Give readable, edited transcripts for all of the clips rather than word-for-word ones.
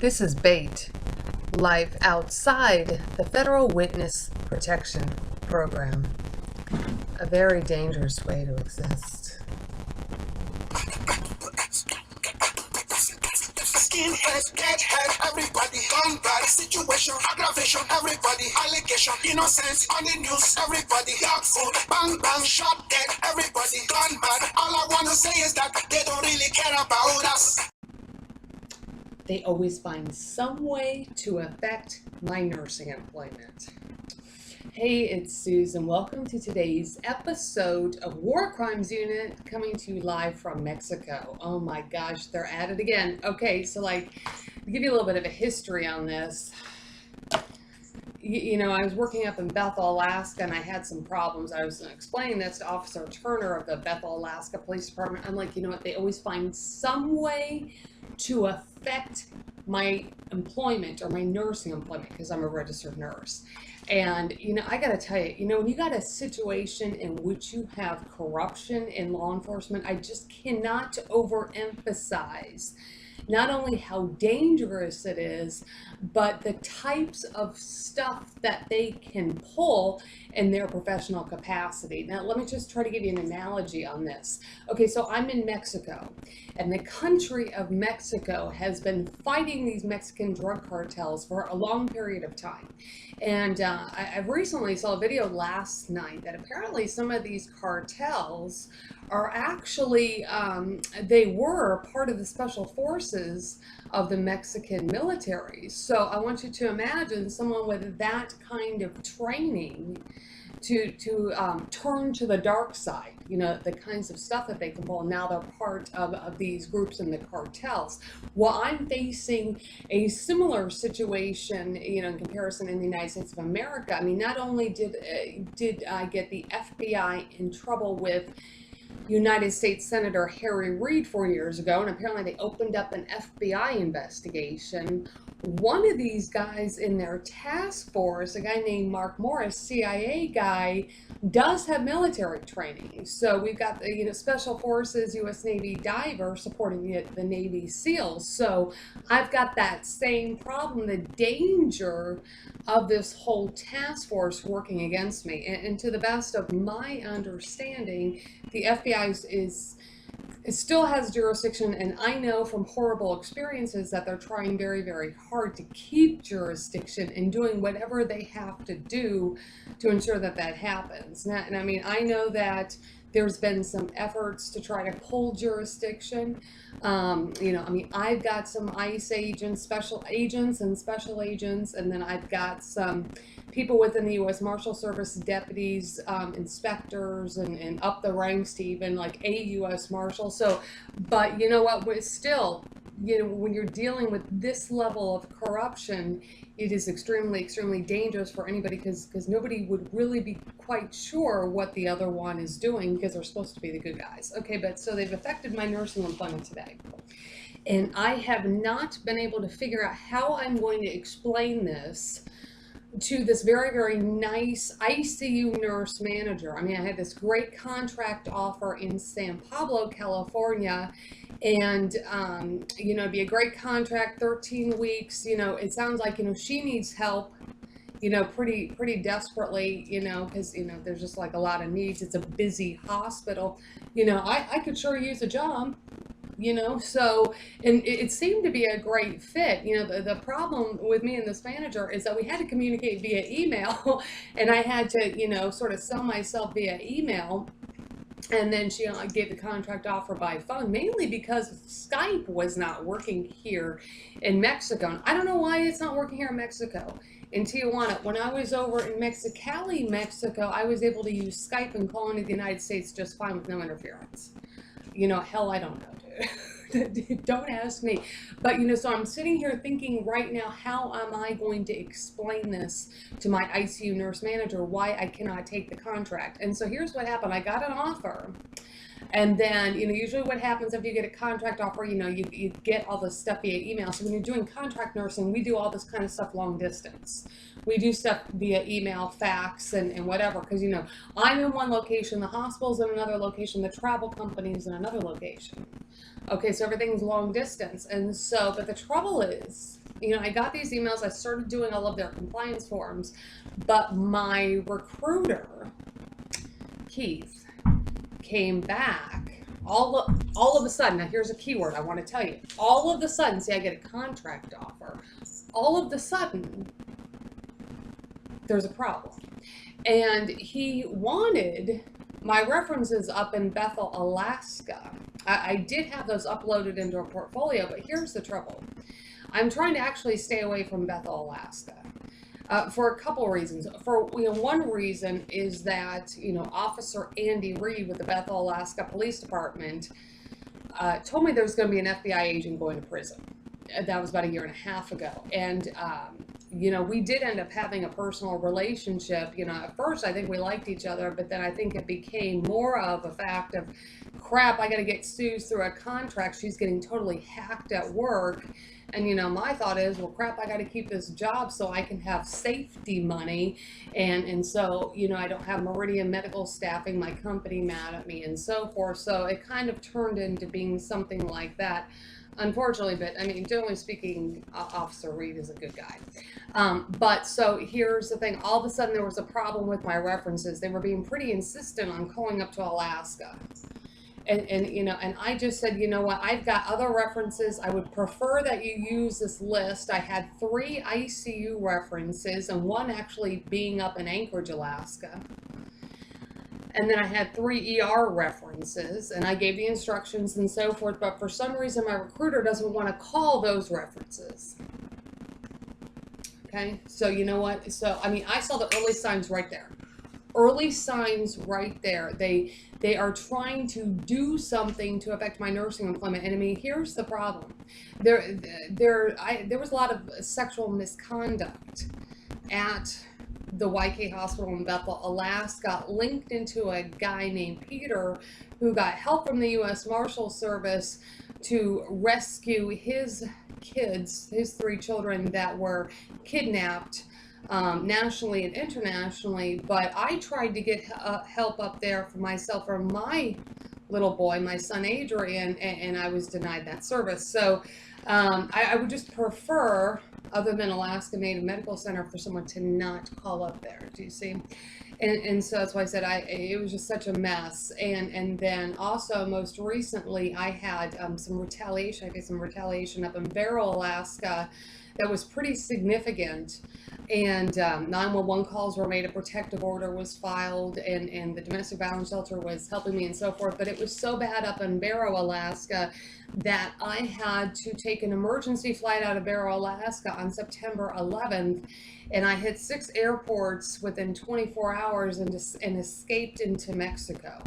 This is bait, life outside the Federal Witness Protection Program. A very dangerous way to exist. Skinhead, deadhead, everybody, gun bad, situation, aggravation, everybody, allegation, innocence, on the news, everybody, dog food, bang bang, shot dead, everybody, gun bad. All I wanna say is that they don't really care about us. They always find some way to affect my nursing employment. Hey, it's Susan. Welcome to today's episode of War Crimes Unit, coming to you live from Mexico. Oh my gosh, they're at it again. Okay, so to give you a little bit of a history on this. You know, I was working up in Bethel, Alaska, and I had some problems. I was explaining this to Officer Turner of the Bethel, Alaska Police Department. I'm like, you know what, they always find some way to affect my employment or my nursing employment because I'm a registered nurse. And, you know, I got to tell you, you know, when you got a situation in which you have corruption in law enforcement, I just cannot overemphasize not only how dangerous it is, but the types of stuff that they can pull in their professional capacity. Now, let me just try to give you an analogy on this. Okay, so I'm in Mexico, and the country of Mexico has been fighting these Mexican drug cartels for a long period of time. And I recently saw a video last night that apparently some of these cartels are actually, they were part of the special forces of the Mexican military. So I want you to imagine someone with that kind of training to turn to the dark side, you know, the kinds of stuff that they can pull. Now they're part of these groups in the cartels. Well, I'm facing a similar situation, you know, in comparison in the United States of America. I mean, not only did I get the FBI in trouble with United States Senator Harry Reid 4 years ago, and apparently they opened up an FBI investigation. One of these guys in their task force, a guy named Mark Morris, CIA guy, does have military training. So we've got the, you know, Special Forces, U.S. Navy diver supporting the Navy SEALs. So I've got that same problem, the danger of this whole task force working against me. And to the best of my understanding, the FBI it still has jurisdiction, and I know from horrible experiences that they're trying very, very hard to keep jurisdiction and doing whatever they have to do to ensure that that happens. Now, and I mean, I know that there's been some efforts to try to pull jurisdiction. You know, I mean, I've got some ICE agents, special agents, and then I've got some people within the U.S. Marshal Service, deputies, inspectors, and up the ranks to even like a U.S. Marshal. So, but you know what, we're still, you know, when you're dealing with this level of corruption, it is extremely, extremely dangerous for anybody because nobody would really be quite sure what the other one is doing because they're supposed to be the good guys. Okay, but so they've affected my nursing employment today. And I have not been able to figure out how I'm going to explain this to this very, very nice ICU nurse manager. I mean, I had this great contract offer in San Pablo, California, and, you know, it'd be a great contract, 13 weeks, you know, it sounds like, you know, she needs help, you know, pretty desperately, you know, because, you know, there's just like a lot of needs. It's a busy hospital. You know, I could sure use a job. You know, so, and it seemed to be a great fit. You know, the problem with me and this manager is that we had to communicate via email, and I had to, you know, sort of sell myself via email. And then she gave the contract offer by phone, mainly because Skype was not working here in Mexico. And I don't know why it's not working here in Mexico. In Tijuana, when I was over in Mexicali, Mexico, I was able to use Skype and call into the United States just fine with no interference. You know, hell, I don't know, dude. Don't ask me. But, you know, so I'm sitting here thinking right now, how am I going to explain this to my ICU nurse manager, why I cannot take the contract? And so here's what happened. I got an offer. And then, you know, usually what happens if you get a contract offer, you know, you get all this stuff via email. So when you're doing contract nursing, we do all this kind of stuff long distance. We do stuff via email, fax, and whatever. Because, you know, I'm in one location, the hospital's in another location, the travel company's in another location. Okay, so everything's long distance. And so, but the trouble is, I got these emails. I started doing all of their compliance forms, but my recruiter, Keith, came back all of a sudden. Now here's a keyword I want to tell you. All of a sudden, see, I get a contract offer. All of a sudden, there's a problem. And he wanted my references up in Bethel, Alaska. I did have those uploaded into a portfolio, but here's the trouble. I'm trying to actually stay away from Bethel, Alaska. For a couple of reasons. For one reason is that Officer Andy Reed with the Bethel, Alaska Police Department told me there was going to be an FBI agent going to prison. That was about 1.5 years ago, and we did end up having a personal relationship. At first I think we liked each other, but then I think it became more of a fact of, crap, I got to get Suze through a contract. She's getting totally hacked at work. And, my thought is, well, crap, I got to keep this job so I can have safety money. And so, I don't have Meridian Medical Staffing, my company, mad at me and so forth. So it kind of turned into being something like that, unfortunately. But, generally speaking, Officer Reed is a good guy. But so here's the thing. All of a sudden, there was a problem with my references. They were being pretty insistent on calling up to Alaska. And I just said, you know what, I've got other references. I would prefer that you use this list. I had 3 ICU references, and 1 actually being up in Anchorage, Alaska. And then I had 3 ER references, and I gave the instructions and so forth. But for some reason, my recruiter doesn't want to call those references. Okay, so you know what? So, I saw the early signs right there. Early signs right there. They are trying to do something to affect my nursing employment. And here's the problem. There was a lot of sexual misconduct at the YK Hospital in Bethel, Alaska, linked into a guy named Peter who got help from the U.S. Marshal Service to rescue his kids, his 3 children that were kidnapped nationally and internationally. But I tried to get help up there for myself or my little boy, my son Adrian, and I was denied that service. So I would just prefer, other than Alaska Native Medical Center, for someone to not call up there. Do you see? And so that's why I said it was just such a mess. And then also most recently I had some retaliation. I did some retaliation up in Barrow, Alaska, that was pretty significant. And 911 calls were made, a protective order was filed, and the domestic violence shelter was helping me and so forth. But it was so bad up in Barrow, Alaska, that I had to take an emergency flight out of Barrow, Alaska on September 11th. And I hit 6 airports within 24 hours and escaped into Mexico,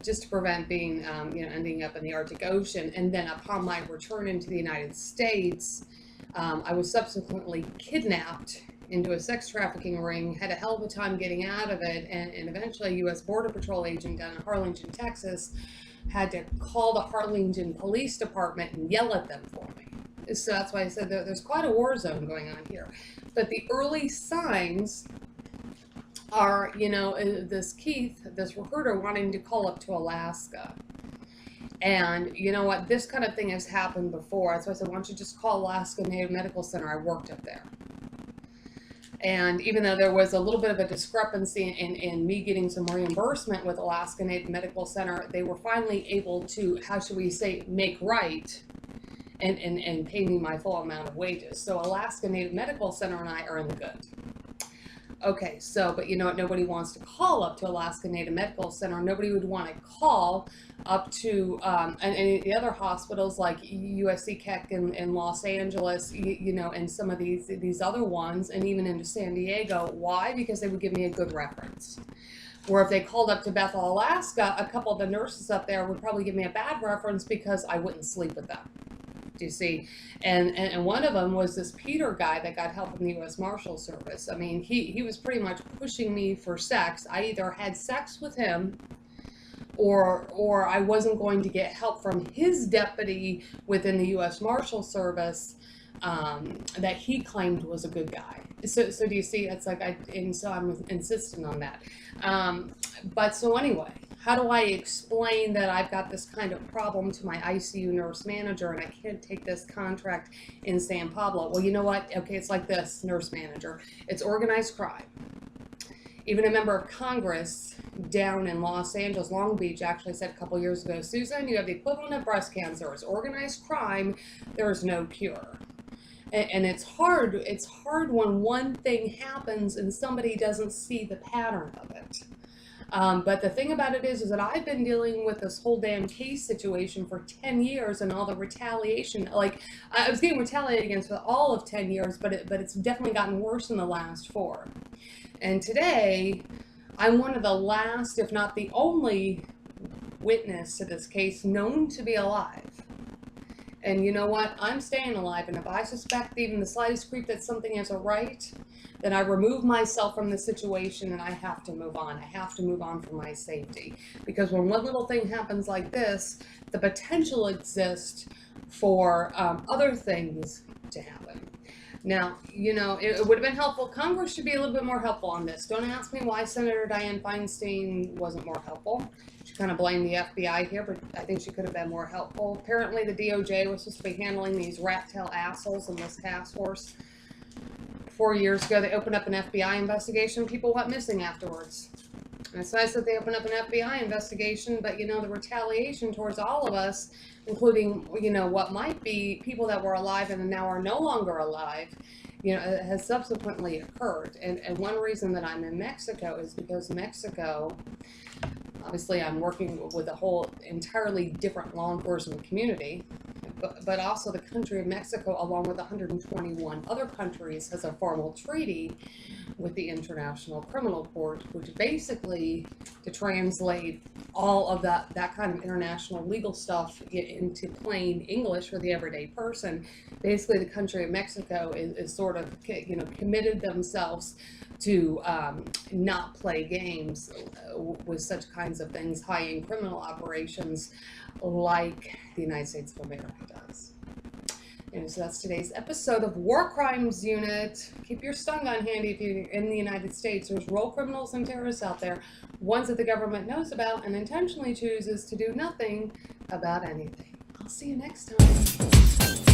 just to prevent being, ending up in the Arctic Ocean. And then upon my return into the United States, I was subsequently kidnapped into a sex trafficking ring, had a hell of a time getting out of it, and eventually a U.S. Border Patrol agent down in Harlingen, Texas, had to call the Harlingen Police Department and yell at them for me. So that's why I said there's quite a war zone going on here. But the early signs are, this Keith, this recruiter, wanting to call up to Alaska. And you know what? This kind of thing has happened before. That's why I said, why don't you just call Alaska Native Medical Center? I worked up there. And even though there was a little bit of a discrepancy in me getting some reimbursement with Alaska Native Medical Center, they were finally able to, how should we say, make right and pay me my full amount of wages. So Alaska Native Medical Center and I are in the good. Okay, so, but you know what? Nobody wants to call up to Alaska Native Medical Center. Nobody would want to call up to and the other hospitals like USC Keck in Los Angeles, and some of these other ones, and even into San Diego. Why? Because they would give me a good reference. Or if they called up to Bethel, Alaska, a couple of the nurses up there would probably give me a bad reference because I wouldn't sleep with them. You see, and one of them was this Peter guy that got help from the U.S. Marshal Service. He was pretty much pushing me for sex. I either had sex with him, or I wasn't going to get help from his deputy within the U.S. Marshal Service that he claimed was a good guy. So do you see? It's like so I'm insistent on that. But so anyway. How do I explain that I've got this kind of problem to my ICU nurse manager and I can't take this contract in San Pablo? Well, you know what? Okay, it's like this, nurse manager. It's organized crime. Even a member of Congress down in Los Angeles, Long Beach, actually said a couple years ago, Susan, you have the equivalent of breast cancer. It's organized crime. There is no cure. And it's hard when one thing happens and somebody doesn't see the pattern of it. But the thing about it is that I've been dealing with this whole damn case situation for 10 years and all the retaliation. Like, I was getting retaliated against for all of 10 years, but it's definitely gotten worse in the last 4. And today, I'm one of the last, if not the only, witness to this case known to be alive. And you know what? I'm staying alive, and if I suspect even the slightest creep that something isn't right, then I remove myself from the situation and I have to move on. I have to move on for my safety. Because when one little thing happens like this, the potential exists for other things to happen. Now, you know, it would have been helpful. Congress should be a little bit more helpful on this. Don't ask me why Senator Dianne Feinstein wasn't more helpful. She kind of blamed the FBI here, but I think she could have been more helpful. Apparently, the DOJ was supposed to be handling these rat tail assholes in this task force. 4 years ago, they opened up an FBI investigation. People went missing afterwards. And it's nice that they opened up an FBI investigation, but, you know, the retaliation towards all of us, including, you know, what might be people that were alive and now are no longer alive, you know, has subsequently occurred. And one reason that I'm in Mexico is because Mexico, obviously I'm working with a whole entirely different law enforcement community, but also the country of Mexico, along with 121 other countries, has a formal treaty with the International Criminal Court, which basically, to translate all of that kind of international legal stuff into plain English for the everyday person, basically the country of Mexico is sort of, you know, committed themselves to not play games with such kinds of things, high-end criminal operations, like the United States of America does. And so that's today's episode of War Crimes Unit. Keep your stun gun handy if you're in the United States. There's real criminals and terrorists out there, ones that the government knows about and intentionally chooses to do nothing about anything. I'll see you next time.